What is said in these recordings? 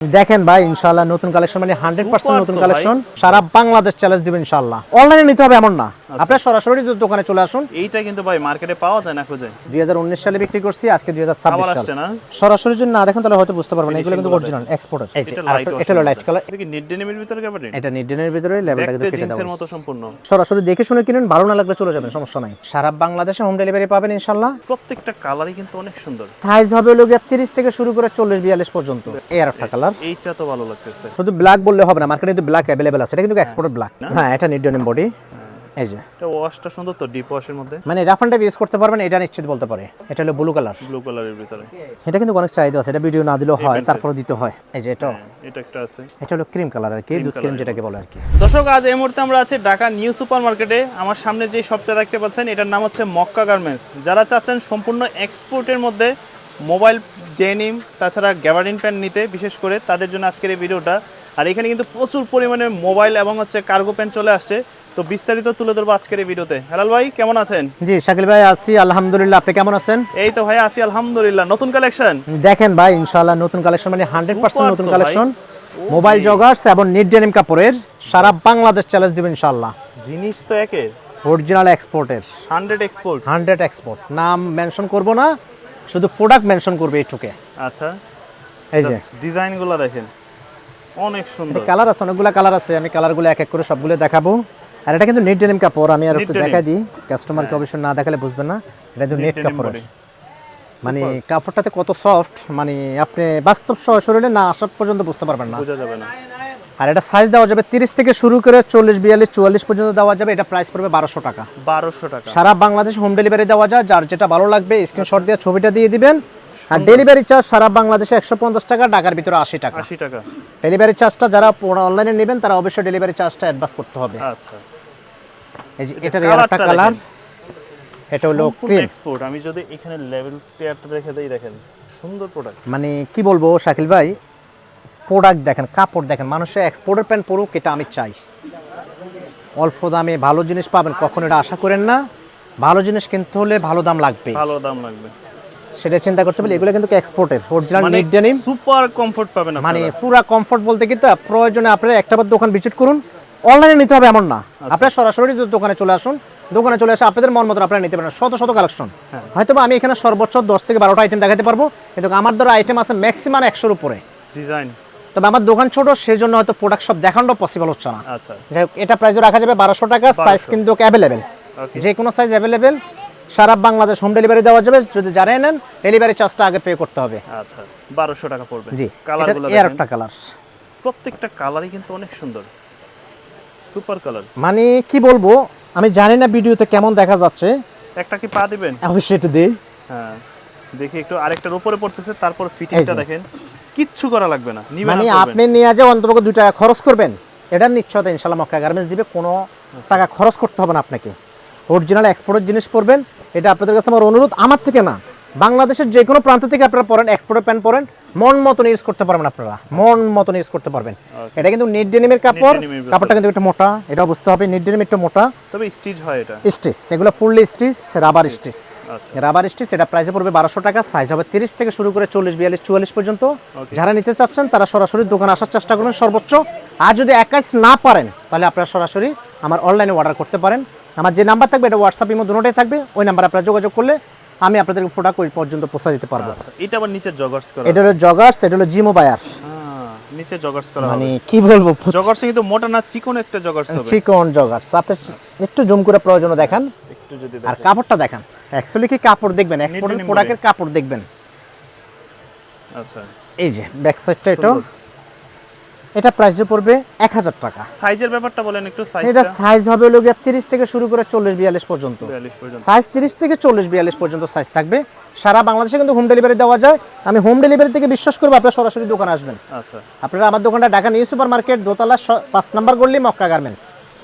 দেখেন ভাই ইনশাআল্লাহ নতুন কালেকশন মানে 100% নতুন কালেকশন সারা বাংলাদেশ চ্যালেঞ্জ দিবেন ইনশাআল্লাহ। অনলাইনে নিতে হবে এমন না, আপনারা সরাসরি দোকানে চলে আসুন। এইটা কিন্তু ভাই মার্কেটে পাওয়া যায় না খুঁজে। 2019 সালে বিক্রি করছি, আজকে 2026 সাল। আসছে না সরাসরি যদি না দেখেন তাহলে হয়তো বুঝতে পারবেন এগুলো কিন্তু অরিজিনাল এক্সপোর্টার। এটা হলো লাইট কালার। এটা কি নিট ডেনিমের ভিতরে কাপড়? এটা নিট ডেনিমের ভিতরে লেভেলটা কিন্তু কেটে দাও। জিন্সের মতো সম্পূর্ণ। সরাসরি দেখে শুনে কিনুন, ভালো না লাগলে চলে যাবেন, সমস্যা নাই। সারা বাংলাদেশে হোম ডেলিভারি পাবেন ইনশাআল্লাহ। প্রত্যেকটা কালারই কিন্তু অনেক সুন্দর। সাইজ হবে হলো 30 থেকে শুরু করে 40-42 পর্যন্ত। এই আরেকটা কালার, এইটা তো ভালো লাগতেছে। শুধু ব্ল্যাক বললে হবে না, মার্কেটে কিন্তু ব্ল্যাক अवेलेबल আছে। এটা কিন্তু এক্সপোর্টেড ব্ল্যাক। হ্যাঁ, এটা নিট ডেনিম বডি। এই যে এটা ওয়াশটা সুন্দর তো, ডিপ ওয়াশের মধ্যে, মানে রাফ এন্ড টাফ ইউজ করতে পারবেন, এটা নিশ্চিত বলতে পারে। এটা হলো ব্লু কালার। ব্লু কালারের ভিতরে এটা কিন্তু অনেক চাহিদা আছে, এটা ভিডিও না দিলেও হয়, তারপরে দিতে হয়। এই যে এটা একটা আছে, এটা হলো ক্রিম কালার আর কি, দুধ ক্রিম যেটাকে বলে আর কি। দর্শক আজ এই মুহূর্তে আমরা আছি ঢাকা নিউ সুপার মার্কেটে। আমার সামনে যে শপটা দেখতে পাচ্ছেন এটার নাম হচ্ছে মক্কা গার্মেন্টস। যারা চাচ্ছেন সম্পূর্ণ এক্সপোর্টের মধ্যে মোবাইল, ডেনিম, তাছাড়া গ্যাবার্ডিন প্যান্ট নিতে, বিশেষ করে তাদের জন্য আজকের এই ভিডিওটা। আর এখানে কিন্তু প্রচুর পরিমাণে মোবাইল এবং কার্গো প্যান্ট চলে আসছে, তো বিস্তারিত তুলে ধরবো আজকের এই ভিডিওতে। হেলাল ভাই কেমন আছেন? জি শাকিল ভাই আছি আলহামদুলিল্লাহ, আপনি কেমন আছেন? এই তো ভাই আছি আলহামদুলিল্লাহ। নতুন কালেকশন দেখেন ভাই ইনশাআল্লাহ নতুন কালেকশন মানে 100% নতুন কালেকশন। মোবাইল জগার্স এবং নিট ডেনিম কাপড়ের সারা বাংলাদেশ চ্যালেঞ্জ দিবেন ইনশাআল্লাহ। জিনিস তো একে অরিজিনাল এক্সপোর্টের 100 এক্সপোর্ট। 100 এক্সপোর্ট। নাম মেনশন করব না, শুধু প্রোডাক্ট মেনশন করবে এইটুকে। আচ্ছা, এই যে ডিজাইনগুলো দেখেন অনেক সুন্দর। কালার আছে, অনেকগুলো কালার আছে, আমি কালারগুলো এক এক করে সবগুলো দেখাবো। আর এটা কিন্তু নিট ডেনিম কাপড়, আমি আর একটু দেখাই দিই, কাস্টমারকে অবশ্যই না দেখালে বুঝবেন না। এটা কিন্তু নেট কাপড়, মানে কাপড়টাতে কত সফট, মানে আপনি বাস্তব শরীরে না আসা পর্যন্ত বুঝতে পারবেন না, বোঝা যাবে না। আর এটা সাইজ দেওয়া যাবে 30 থেকে শুরু করে 40, 42, 44 পর্যন্ত দেওয়া যাবে। এটা প্রাইস পড়বে 1200 টাকা। 1200 টাকা। সারা বাংলাদেশ হোম ডেলিভারি দেওয়া যায়, যার যেটা ভালো লাগবে স্ক্রিনশট দিয়ে ছবিটা দিয়ে দিবেন। আর ডেলিভারি চার্জ সারা বাংলাদেশে 150 টাকা, ঢাকার ভিতরে 80 টাকা। 80 টাকা ডেলিভারি চার্জটা যারা অনলাইনে নেবেন তারা অবশ্যই ডেলিভারি চার্জটা অ্যাডভান্স করতে হবে। আচ্ছা, এই যে এটার আরেকটা কালার, এটা হলো ক্রিম এক্সপোর্ট। আমি যদি এখানে লেভেল পেয়ারটা দেখে দেই, দেখেন সুন্দর প্রোডাক্ট। মানে কি বলবো শাকিল ভাই, প্রোডাক্ট দেখেন, কাপড় দেখেন, মানুষের এক্সপোর্টের প্যান্ট পরুক, এটা আমি চাই। অল্প দামে ভালো জিনিস পাবেন, কখনো এটা আশা করেন না। ভালো জিনিস কিনতে হলে ভালো দাম লাগবে, ভালো দাম লাগবে, সেটা চিন্তা করতে হবে। এগুলো কিন্তু এক্সপোর্টের original NEET denim, super comfort পাবেন আপনারা। মানে পুরো কমফোর্ট বলতে কি প্রয়োজনে আপনারা একটাবার দোকান ভিজিট করুন। অনলাইনে নিতে হবে এমন না, আপনারা সরাসরি দোকানে চলে আসুন। দোকানে চলে আসে আপনাদের মন মতো আপনারা নিতে পারেন। শত শত কালেকশন, হয়তো আমি এখানে সর্বোচ্চ 10 থেকে 12টা আইটেম দেখাতে পারবো, কিন্তু আমার দ্বারা আইটেম আছে ম্যাক্সিমাম 100-র উপরে ডিজাইন। তবে আমার দোকান ছোট, সেজন্য হয়তো প্রোডাক্ট সব দেখানো পসিবল হচ্ছে না। আচ্ছা, যাই হোক, এটা প্রাইসও রাখা যাবে 1200 টাকা। সাইজ কিন্তু অ্যাভেলেবেল, যে কোনো সাইজ অ্যাভেলেবেল। সারা বাংলাদেশ হোম ডেলিভারি দেওয়া যাবে, যদি যারা নেন ডেলিভারি চার্জটা আগে পে করতে হবে। আচ্ছা, 1200 টাকা পড়বে। জি, কালারগুলো এটা আরেকটা কালার, প্রত্যেকটা কালারই কিন্তু অনেক সুন্দর, সুপার কালার। মানে কি বলবো, আমি জানি না ভিডিওতে কেমন দেখা যাচ্ছে। একটা কি পা দিবেন? অবশ্যই একটু দেই। হ্যাঁ, দেখি একটু। আরেকটার উপরে পড়তেছে, তারপর ফিটিংটা দেখেন, কিচ্ছু করা লাগবে না। মানে আপনি নিয়ে যে অন্তত 2 টাকা খরচ করবেন, এটার নিশ্চয়তা ইনশাআল্লাহ মক্কা গার্মেন্টস দিবে। কোনো টাকা খরচ করতে হবে না আপনাকে, অরিজিনাল এক্সপোর্টের জিনিস পরবেন। এটা আপনাদের কাছে আমার অনুরোধ, আমার থেকে না, বাংলাদেশের যে কোনো প্রান্ত থেকে আপনারা পরেন, এক্সপোর্টের প্যান্ট পরেন, মন মতন ইউজ করতে পারবেন, আপনারা মন মতন ইউজ করতে পারবেন। এটা কিন্তু নিট ডেনিমের কাপড়, কাপড়টা কিন্তু একটু মোটা, এটা বুঝতে হবে। নিট ডেনিম একটু মোটা, তবে স্টিচ হয়, এটা স্টিচ, এগুলো fully stitch, rubber stitch. Rubber stitch, এটা প্রাইসে পড়বে 1200 টাকা। সাইজ হবে 30 থেকে শুরু করে 40, 42, 44 পর্যন্ত। যারা নিতে চাচ্ছেন তারা সরাসরি দোকানে আসার চেষ্টা করবেন সর্বোচ্চ। আর যদি একাই না পারেন তাহলে আপনারা সরাসরি আমার অনলাইনে অর্ডার করতে পারেন। আমার যে নাম্বার থাকবে, এটা হোয়াটসঅ্যাপ, ইমো দুটোই থাকবে, ওই নাম্বারে আপনারা যোগাযোগ করলে আমি আপনাদের প্রোডাক্ট ওই পর্যন্ত পৌঁছে দিতে পারবো। আচ্ছা, এটা আবার নিচে জগার্স করা, এটা হলো জগার্স, এটা হলো জিমো বায়ার। নিচে জগার্স করা, মানে কি বলবো, জগার্স কিন্তু মোটা না, চিকন একটা জগার্স হবে, চিকন জগার্স। আপনি একটু জুম করে প্রয়োজন দেখেন, একটু যদি আর কাপড়টা দেখেন। অ্যাকচুয়ালি কি কাপড় দেখবেন, এক্সপোর্টের প্রোডাক্টের কাপড় দেখবেন। আচ্ছা, এই যে ব্যাক সাইডটা, এটা প্রাইস পড়বে 1000 টাকা। সাইজের ব্যাপারটা বলেন একটু। এটা সাইজ হবে হলো 30 থেকে শুরু করে 40, 42 পর্যন্ত। সাইজ 30 থেকে 40, 42 পর্যন্ত সাইজ থাকবে। সারা বাংলাদেশে কিন্তু হোম ডেলিভারি দেওয়া যায়। আমি হোম ডেলিভারি থেকে বিশ্বাস করব, আপনারা সরাসরি দোকানে আসবেন। আচ্ছা, আপনারা আমার দোকানটা ঢাকা নিউ সুপার মার্কেট, দোতলা 5 নাম্বার গলি, Mecca garments.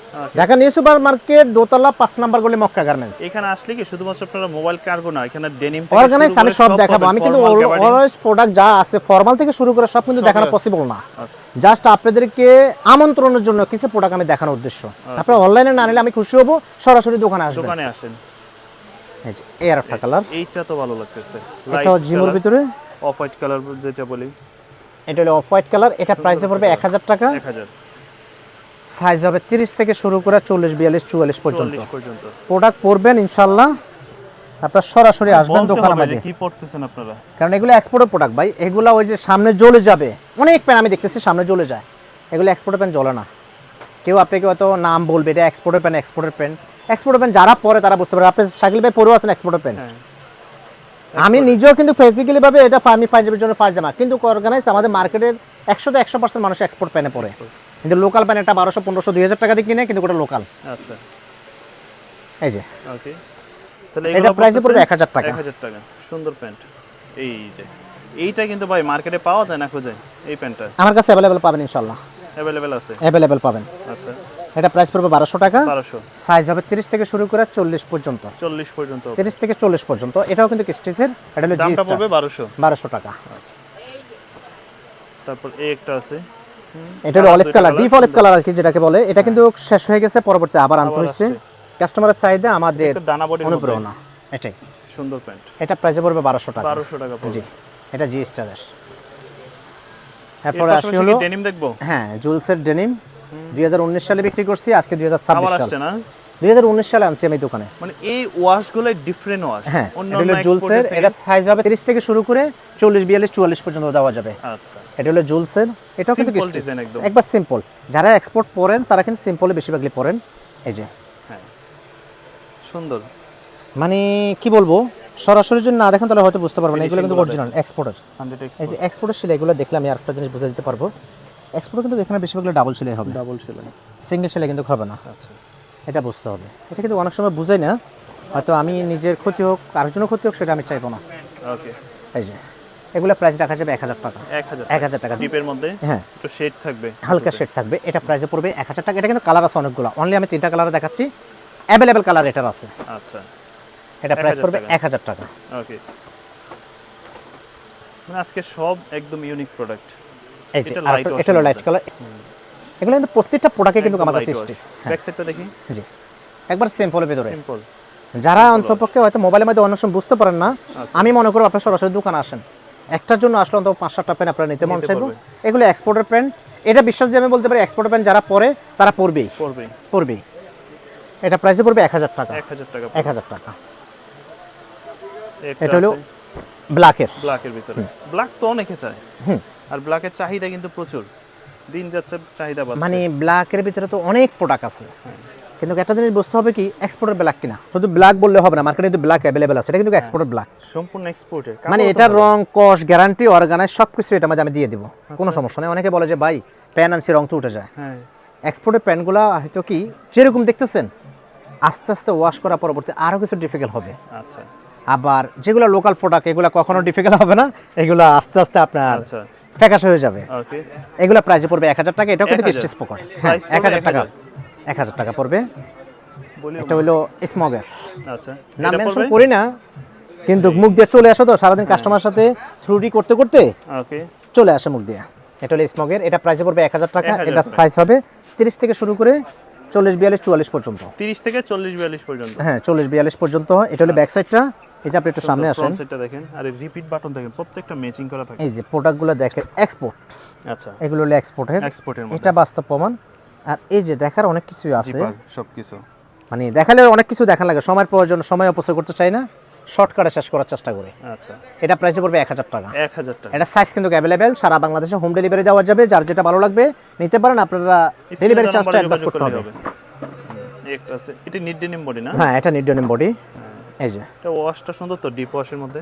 Dhaka new super market, দোতলা 5 নাম্বার গলি, মক্কা গার্মেন্টস। এখানে আসলে কি শুধুমাত্র আপনারা মোবাইল কার্গো না, এখানে ডেনিম অর্গানাইজ আমি সব দেখাবো। আমি কিন্তু অলওয়েজ প্রোডাক্ট যা আছে ফর্মাল থেকে শুরু করে সব কিন্তু দেখানো পসিবল না। জাস্ট আপনাদেরকে আমন্ত্রণের জন্য কিছু প্রোডাক্ট আমি দেখানোর উদ্দেশ্য। আপনারা অনলাইনে না নিলে আমি খুশি হব, সরাসরি দোকানে আসবেন। দোকানে আসেন। এই যে এই আরেকটা কালার, এইটা তো ভালো লাগতেছে, এটা জিমোর ভিতরে অফ হোয়াইট কালার যেটা বলি। এটা হলো অফ হোয়াইট কালার, এটা প্রাইসে পড়বে 1000 টাকা। 1000 সাইজ হবে 30 থেকে শুরু করে 40 42 44 পর্যন্ত 40 পর্যন্ত। প্রোডাক্ট পরবেন ইনশাআল্লাহ, আপনার সরাসরি আসবেন বলতে দোকানে হবে যে আমাদের, কি পড়তেছেন আপনারা। কারণ এগুলো এক্সপোর্টের প্রোডাক্ট ভাই। এগুলো ওই যে সামনে জ্বলে যাবে, অনেক পেন আমি দেখতেছি সামনে জ্বলে যায়, এগুলো এক্সপোর্টের পেন জ্বলে না। কেউ আপনাকে হয়তো নাম বলবে এটা এক্সপোর্টের পেন, এক্সপোর্টের পেন। এক্সপোর্টের পেন যারা পরে তারা বুঝতে পারে। আপনি শাকিল ভাই পরেও আছেন এক্সপোর্টের পেন। হ্যাঁ আমি নিজেও কিন্তু ফিজিক্যালি ভাবে এটা আমি পাঞ্জাবের জন্য পায়জামা, কিন্তু অর্গানাইজ আমাদের মার্কেটের 100তে 100% মানুষ এক্সপোর্ট পেনে পড়ে, কিন্তু লোকাল পেন এটা 1200 1500 2000 টাকা দিয়ে কিনে, কিন্তু ওটা লোকাল। আচ্ছা এই যে ওকে, তাহলে এটা প্রাইসে পড়বে 1000 টাকা। 1000 টাকা। সুন্দর প্যান্ট। এই যে এইটা কিন্তু ভাই মার্কেটে পাওয়া যায় না খুঁজে, এই প্যান্টটা আমার কাছে অ্যাভেলেবল পাবেন ইনশাআল্লাহ, अवेलेबल আছে। অ্যাভেলেবল পাবেন। আচ্ছা এটা প্রাইস পড়বে 1200 টাকা। 1200 সাইজ হবে 30 থেকে শুরু করে 40 পর্যন্ত, 40 পর্যন্ত। 30 থেকে 40 পর্যন্ত। এটাও কিন্তু স্টিচের, এটা হলো জি দামটা স্টার, পড়বে 1200 1200 টাকা। আচ্ছা তারপর এই একটা আছে, এটা হলো olive colour, deep olive colour আর কি যেটাকে বলে। এটা কিন্তু শেষ হয়ে গেছে, পরবর্তী আবার আনতে হয়েছে। কাস্টমারের চাহিদা আমাদের একটা দানা বডির মধ্যে অনুপ্রেরণা। এটাই সুন্দর প্যান্ট। এটা প্রাইসে পড়বে 1200 টাকা। 1200 টাকা পড়বে। জি, এটা জি স্টারের। এরপর তারপরে আসি হলো ডেনিম দেখবো। হ্যাঁ জুলসের ডেনিম, 2019 সালে বিক্রি করছি, আজকে 2026 আবার সাল। আসছে না, 2019 সালে আনছি আমি দোকানে। মানে এই ওয়াশগুলো ডিফারেন্ট ওয়াশ। হ্যাঁ এটা হলো জুলসের, এটা সাইজ হবে 30 থেকে শুরু করে 40 42 44 পর্যন্ত দেওয়া যাবে। আচ্ছা এটা হলো জুলসের, এটাও কিন্তু Simple design একদম। একবার সিম্পল। যারা এক্সপোর্ট পরেন তারা কিন্তু সিম্পলে বেশিরভাগই পরেন। এই যে হ্যাঁ সুন্দর। মানে কি বলবো, সরাসরি যদি না দেখেন তাহলে হয়তো বুঝতে পারবেন না, এগুলো কিন্তু অরিজিনাল এক্সপোর্টের। 100 এই যে এক্সপোর্টের সেলাই, এগুলো দেখলে আমি আরেকটা জিনিস বুঝে দিতে পারবো। এক্সপোর্ট কিন্তু এখানে বেশিরভাগ ডাবল সেলাই হবে, ডাবল সেলাই। সিঙ্গেল সেলাই কিন্তু হবে না, আচ্ছা এটা বুঝতে হবে। এটা কিন্তু অনেক সময় বুঝাই না, হয়তো আমি নিজের ক্ষতি হোক আরেকজনের ক্ষতি হোক সেটা আমি চাইবো না। ওকে এই যে এগুলো প্রাইস রাখা যাবে 1000 টাকা। 1000 টাকা ডিপের মধ্যে হ্যাঁ, একটু শেড থাকবে, হালকা শেড থাকবে। এটা প্রাইসে পড়বে 1000 টাকা। এটা কিন্তু কালার আছে অনেকগুলো, অনলি আমি 3টা কালার দেখাচ্ছি, অ্যাভেলেবল কালার এটার আছে। আচ্ছা এটা প্রাইস 1000 পড়বে টাকা। 1000 টাকা। ওকে, মানে আজকে সব একদম ইউনিক প্রোডাক্ট। এই যে এটা আর light wash এটা হলো এর লাইট মধ্যে। কালার। এগুলো কিন্তু প্রত্যেকটা প্রোডাক্টে কিন্তু আমার কাছে স্টিচ। ব্যাক সাইডটা দেখি। জি একবার সিম্পলের ভিতরে। সিম্পল। যারা অন্তপক্ষে হয়তো মোবাইলের মধ্যে অন্য সময় বুঝতে পারেন না, আচ্ছা। আমি মনে করব আপনারা সরাসরি দোকানে আসেন, একটার জন্য আসলে অন্তত 5-7টা পেন আপনারা নিতে মন চাইবো। এগুলো এক্সপোর্টের পেন, এটা বিশ্বাস দিয়ে আমি বলতে পারি এক্সপোর্টের পেন যারা পরে তারা পরবেই পড়বে পরবেই। এটা প্রাইসে পড়বে 1000 টাকা। 1000 টাকা। 1000 টাকা। এটা এটা হলো হলো ব্ল্যাকের। ব্ল্যাকের ভিতরে। ব্ল্যাক তো অনেকে চায়, আর ব্ল্যাকের চাহিদা কিন্তু প্রচুর, দিন যাচ্ছে চাহিদা বাড়ছে। মানে ব্ল্যাকের ভিতরে তো অনেক প্রোডাক্ট আছে, কিন্তু একটা জিনিস বুঝতে হবে কি, এক্সপোর্টের ব্ল্যাক কিনা। শুধু ব্ল্যাক বললে হবে না, মার্কেটে কিন্তু ব্ল্যাক অ্যাভেলেবল আছে, এটা কিন্তু এক্সপোর্টের ব্ল্যাক। সম্পূর্ণ এক্সপোর্টের, মানে এটার রং কস গ্যারান্টি অর্গানাইজ সবকিছু এটা মধ্যে আমি দিয়ে দিব, কোনো সমস্যা নেই। অনেকে বলে যে ভাই প্যান আনছি রং তো উঠে যায়। হ্যাঁ এক্সপোর্টের প্যানগুলো হয়তো কি যেরকম দেখতেছেন আস্তে আস্তে ওয়াশ করা পরবর্তী আরও কিছু ডিফিকাল্ট হবে। আচ্ছা আবার যেগুলো লোকাল প্রোডাক্ট এগুলো কখনো ডিফিকাল্ট হবে না, এগুলো আস্তে আস্তে আপনার আচ্ছা ফ্যাকাশ হয়ে যাবে। ওকে, এগুলো প্রাইসে পড়বে 1000 টাকা। এটাও কিন্তু 1000 স্টিচ পকেট। হ্যাঁ Price পড়বে 1000 টাকা। 1000 টাকা পড়বে। বলি এটা হলো স্মগের, আচ্ছা নাম এটা মেনশন পড়বে। করি না, কিন্তু মুখ দিয়ে চলে আসো তো সারাদিন কাস্টমার সাথে থ্রুডি করতে করতে ওকে চলে আসে মুখ দিয়ে। এটা হলো স্মগের, এটা প্রাইসে পড়বে 1000 টাকা। 1000 এটা টাকা। সাইজ হবে 30 থেকে শুরু করে 40 42 44 পর্যন্ত। 30 থেকে 40 42 পর্যন্ত। হ্যাঁ 40 42 পর্যন্ত। এটা হলো ব্যাক সাইডটা। এই যে আপনি একটু সামনে আসেন, ফ্রন্ট সাইডটা দেখেন, আর রিপিট বাটন দেখেন, প্রত্যেকটা ম্যাচিং করা থাকে। এই যে প্রোডাক্টগুলো দেখেন এক্সপোর্ট, আচ্ছা এগুলো হলো এক্সপোর্টের, এক্সপোর্টের মধ্যে এটা বাস্তব প্রমাণ। আর এই যে দেখার অনেক কিছুই আছে, জিপার সবকিছু। মানে দেখালে অনেক কিছু দেখা লাগে, সময়ের প্রয়োজন, সময় অপচয় করতে চাই না, শর্টকাটে শেষ করার চেষ্টা করি। আচ্ছা এটা প্রাইসে পড়বে 1000 টাকা। 1000 টাকা। এটা সাইজ কিন্তু অ্যাভেলেবেল, সারা বাংলাদেশে হোম ডেলিভারি দেওয়া যাবে। যার যেটা ভালো লাগবে নিতে পারেন, আপনারা ডেলিভারি চার্জটা অ্যাডভান্স করতে হবে। একটা আছে, এটা নিড ডেনিম বডি না? হ্যাঁ এটা নিড ডেনিম বডি। এই যে এটা ওয়াশটা সুন্দর তো, ডিপ ওয়াশের মধ্যে।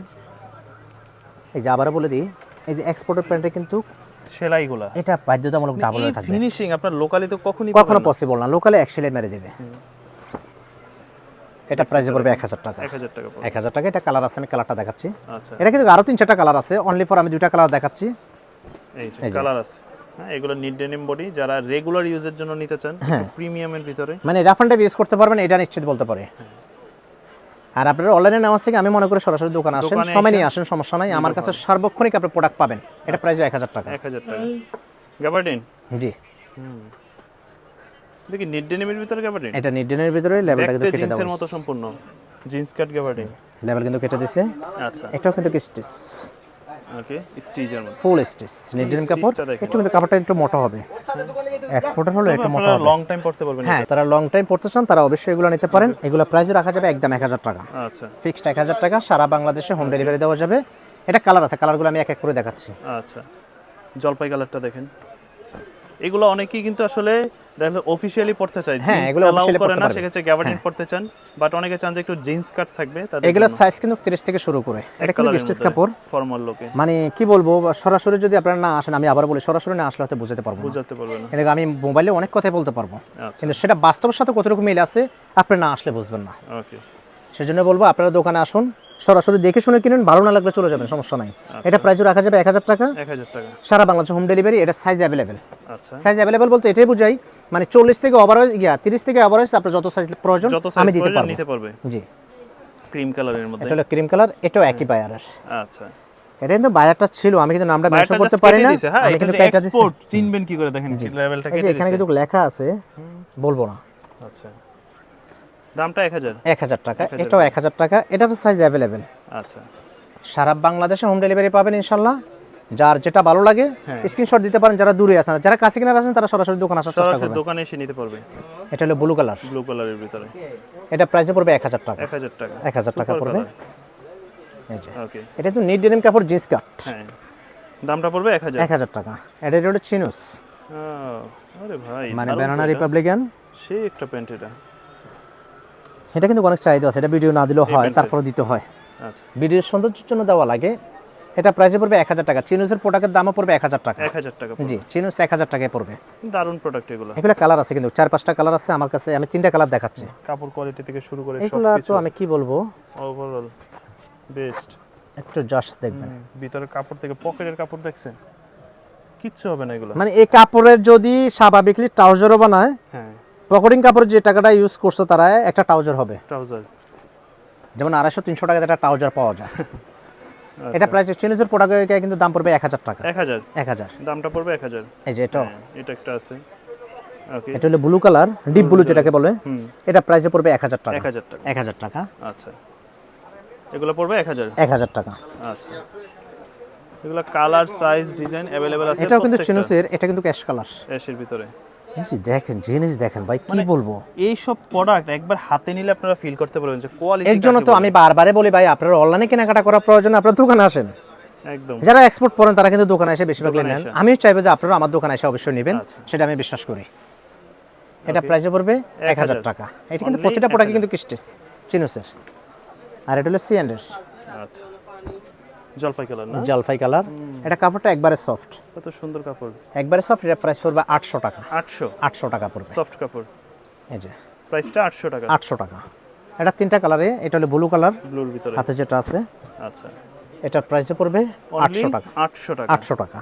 এই যে আবারও বলে দিই, এই যে এক্সপোর্টের প্যান্টে কিন্তু সেলাইগুলা এটা বাধ্যতামূলক ডাবল হয়ে থাকবে, ফিনিশিং আপনার লোকালি তো কখনোই কখনো পসিবল না, লোকালে এক সেলাই মেরে দিবে। এটা প্রাইসে পড়বে 1000 টাকা। 1000 টাকা পড়বে। 1000 টাকা। এটা কালার আছে, আমি কালারটা দেখাচ্ছি। আচ্ছা এটা কিন্তু আরো 3-4টা কালার আছে, অনলি ফর আমি 2টা কালার দেখাচ্ছি। এই যে কালার আছে। হ্যাঁ এগুলো নিড ডেনিম বডি, যারা রেগুলার ইউজের জন্য নিতে চান, প্রিমিয়ামের ভিতরে, মানে রাফ অ্যান্ড টাফ ইউজ করতে পারবেন, এটা নিশ্চিত বলতে পারে। আর আপনারা অনলাইনে নেওয়ার থেকে আমি মনে করি সরাসরি দোকানে আসেন, দোকানে সময় নিয়ে এসে আসেন, সমস্যা নাই। আমার কাছে সার্বক্ষণিক আপনি প্রোডাক্ট পাবেন। এটা প্রাইস 1000 টাকা। 1000 টাকা। গাবার্ডিন জি দেখি নিড ডেনিমের ভিতরে গাবার্ডিন, এটা নিডেনের ভিতরে লেভেলটা কিন্তু দেখতে কেটে জিন্সের দেওয়া, মতো সম্পূর্ণ জিন্স কাট গাবার্ডিন। লেভেল কিন্তু কেটে দিছে। আচ্ছা এটাও কিন্তু স্টিচ, ওকে, স্টিচের মধ্যে ফুল স্টিচ নিট ডেনিম কাপড়, স্টিচটা দেখেন। একটু কিন্তু কাপড়টা একটু মোটা হবে, এক্সপোর্টার হলো একটু মোটা আপনারা হবে। লং টাইম পড়তে পারবেন হ্যাঁ, তারা লং টাইম পড়তে চান তারা অবশ্যই এগুলো নিতে পারেন। এগুলো প্রাইস রাখা যাবে একদম 1000 টাকা, আচ্ছা ফিক্সড 1000 টাকা, সারা বাংলাদেশে হোম ডেলিভারি দেওয়া যাবে। এটা কালার আছে, কালারগুলো আমি এক এক করে দেখাচ্ছি। আচ্ছা, জলপাই কালারটা দেখেন। এগুলো অনেকেই কিন্তু আসলে দেখলে অফিশিয়ালি পড়তে চায়, হ্যাঁ, জিন্স এগুলো allow officially করে পড়তে না, পারবে। সেক্ষেত্রে গ্যাবার্ডিন পড়তে চান, বাট অনেকে চান যে একটু জিন্স কাট থাকবে তাদের এগুলোর জন্য। সাইজ কিন্তু 30 থেকে শুরু করে, এটা কিন্তু স্টিচ কাপড়। ফর্মাল লোকে মানে কি বলবো, সরাসরি যদি আপনারা না আসেন, আমি আবার বলি সরাসরি না আসলে হয়তো বুঝতে পারবো না। বুঝাতে পারবে না। কিন্তু আমি মোবাইলে অনেক কথাই বলতে পারবো, আচ্ছা কিন্তু সেটা বাস্তবের সাথে কতটুকু মিল আছে আপনি না আসলে বুঝবেন না। ওকে, সেজন্য বলবো আপনারা দোকানে আসুন, সরাসরি দেখে শুনে কিনুন, ভালো না লাগলে চলে যাবেন, সমস্যা নাই। এটা প্রাইস রাখা যাবে 1000 টাকা, 1000 টাকা। সারা বাংলাদেশে হোম ডেলিভারি। এটা সাইজ অ্যাভেলেবেল। আচ্ছা, সাইজ অ্যাভেলেবেল বলতে এটাই বুঝাই, মানে 40 থেকে ওভারঅল 30 থেকে ওভারঅল আপনার যত সাইজ প্রয়োজন যত আমি সাইজ দিতে পারবো। নিতে পারবে। জি, ক্রিম কালারের মধ্যে। এটা হলো ক্রিম কালার, এটাও একই বায়ারের। আচ্ছা, এটা কিন্তু বায়ারটা ছিল, আমি কিন্তু নামটা মেনশন বায়ারটা করতে just পারি কেটে না। দিয়েছে, হ্যাঁ, আমি এটা কিন্তু যে কেটে দিছি। এক্সপোর্ট চিনবেন কি করে দেখেন, লেভেলটা এই যে কেটে এখানে দিয়েছে। কিন্তু লেখা আছে, বলবো না। আচ্ছা, দামটা 1000। 1000 টাকা, এটাও 1000 টাকা। এটারও সাইজ অ্যাভেলেবেল। আচ্ছা, সারা বাংলাদেশে হোম ডেলিভারি পাবেন ইনশাল্লাহ। যার যেটা ভালো লাগে হ্যাঁ। স্ক্রিনশট দিতে পারেন, যারা দূরে আছেন। যারা কাছে কিনারে আছেন তারা সরাসরি দোকানে আসার চেষ্টা সরাসরি করবেন। দোকানে এসে নিতে পারবে। এটা হলো ব্লু কালার, ব্লু কালারের ভিতরে এটা প্রাইসে পড়বে 1000 টাকা। 1000 টাকা। 1000 টাকা Super পড়বে। color। এই যে ওকে, এটা তো নিট ডেনিম কাপড়, জিন্স কাট, হ্যাঁ, দামটা পড়বে 1000। 1000 টাকা। এটা হলো চিনুস, আরে ভাই, মানে দারুণ তো ব্যানানা এটা। রিপাবলিকান। সেই একটা প্যান্ট এটা। এটা কিন্তু অনেক চাহিদা আছে, এটা ভিডিও না দিলেও হয়, প্যান্টের। তারপরে দিতে হয়, আচ্ছা, ভিডিওর সৌন্দর্যের জন্য দেওয়া লাগে। এটা প্রাইসে পড়বে 1000 টাকা। চিনুসের প্রোডাক্টের দামও পড়বে 1000 টাকা। 1000 টাকা পড়বে। জি, চিনুস 1000 টাকায় পড়বে। দারুণ প্রোডাক্ট এগুলো। এগুলো কালার আছে কিন্তু 4-5টা কালার আছে আমার কাছে, আমি 3টা কালার দেখাচ্ছি। কাপড় কোয়ালিটি থেকে শুরু করে এগুলো সবকিছু তো আমি কি বলবো, ওভারঅল বেস্ট। একটু জাস্ট দেখবেন। ভিতরের কাপড় থেকে পকেটের কাপড় দেখছেন, কিচ্ছু হবে না এগুলো। মানে এই কাপড়ের যদি স্বাভাবিকলি ট্রাউজারও বানায়, হ্ঁ, পকেটিং কাপড় যে টাকাটা ইউজ করছে তারা একটা ট্রাউজার হবে। ট্রাউজার। যেমন 250-300 টাকাতে একটা ট্রাউজার পাওয়া যায়। এটা প্রাইস চিনুসের প্রোডাক্টের কিন্তু দাম পড়বে 1000 টাকা। 1000 1000। দামটা পড়বে 1000। এই যে এটা, এটা একটা আছে। ওকে, এটা হলো ব্লু কালার, ডিপ ব্লু যেটাকে বলে। এটা প্রাইসে পড়বে 1000 টাকা। 1000 টাকা। 1000 টাকা। আচ্ছা, এগুলো পড়বে 1000। 1000 টাকা। আচ্ছা, এগুলো কালার সাইজ ডিজাইন अवेलेबल আছে। এটাও কিন্তু চিনুসের, এটা কিন্তু ক্যাশ কালার। এর ভিতরে এই যে দেখেন, জিনিস দেখেন ভাই, কি বলবো। এই সব প্রোডাক্ট একবার হাতে নিলে আপনারা ফিল করতে পারবেন যে কোয়ালিটি। এর জন্য তো আমি বারবারে বলি ভাই, আপনারা অনলাইনে কেনাকাটা করার প্রয়োজন আপনারা দোকানে আসেন। একদম। যারা এক্সপোর্ট করেন তারা কিন্তু দোকানে এসে বেশিরভাগ দোকানে নেন। এসে। আমিও চাইবো যে আপনারা আমার দোকানে এসে অবশ্যই নেবেন, আচ্ছা। সেটা আমি বিশ্বাস করি। এটা প্রাইসে পড়বে 1000 টাকা। এটা কিন্তু Only প্রতিটা প্রোডাক্টে 1000 কিন্তু কিস্টিস চিনুসের। আর এটা হলো সিএন্ডের আচ্ছা, জলপাই কালার না? জলপাই কালার। এটা কাপড়টা একবারে সফট, কত সুন্দর কাপড়। একবারে সফট। এটা প্রাইস পড়বে 800 টাকা। 800। 800 টাকা পড়বে। সফট কাপড়, এই যে প্রাইসটা 800 টাকা। 800 টাকা। এটা 3টা কালারে, এটা হলো ব্লু কালার, ব্লুর ভিতরে। হাতে যেটা আছে। আচ্ছা, এটার প্রাইসে পড়বে অনলি 800 টাকা। 800 টাকা। 800 টাকা।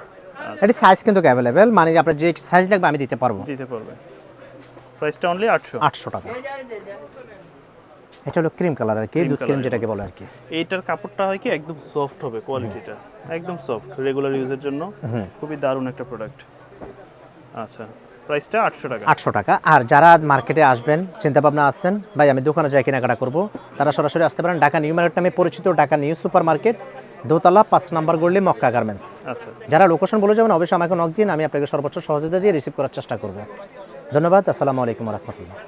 এটি সাইজ কিন্তু অ্যাভেলেবেল, মানে আপনার যে সাইজ লাগবে আমি দিতে পারবো। দিতে পারবে। প্রাইসটা অনলি 800। 800 টাকা। এটা হলো ক্রিম কালার আর কি, দুধ ক্রিম যেটাকে বলে আর কি। এইটার কাপড়টা হয় কি একদম সফট হবে, কোয়ালিটিটা একদম সফট, রেগুলার ইউজের জন্য খুবই দারুণ একটা প্রোডাক্ট। আচ্ছা, প্রাইসটা 800 টাকা। 800 টাকা। আর যারা মার্কেটে আসবেন, চিন্তা ভাবনা আছেন ভাই আমি দোকানে যাই কেনাকাটা করব, তারা সরাসরি আসতে পারেন। ঢাকা নিউ মার্কেট নামে পরিচিত, ঢাকা নিউ সুপার মার্কেট, দোতলা 5 নম্বর গলি, মক্কা গার্মেন্টস। আচ্ছা, যারা লোকেশন বলে যাবেন অবশ্যই আমাকে নক দিন, আমি আপনাকে সর্বোচ্চ সহযোগিতা দিয়ে রিসিভ করার চেষ্টা করব। ধন্যবাদ। আসসালামু আলাইকুম ওয়া রাহমাতুল্লাহ।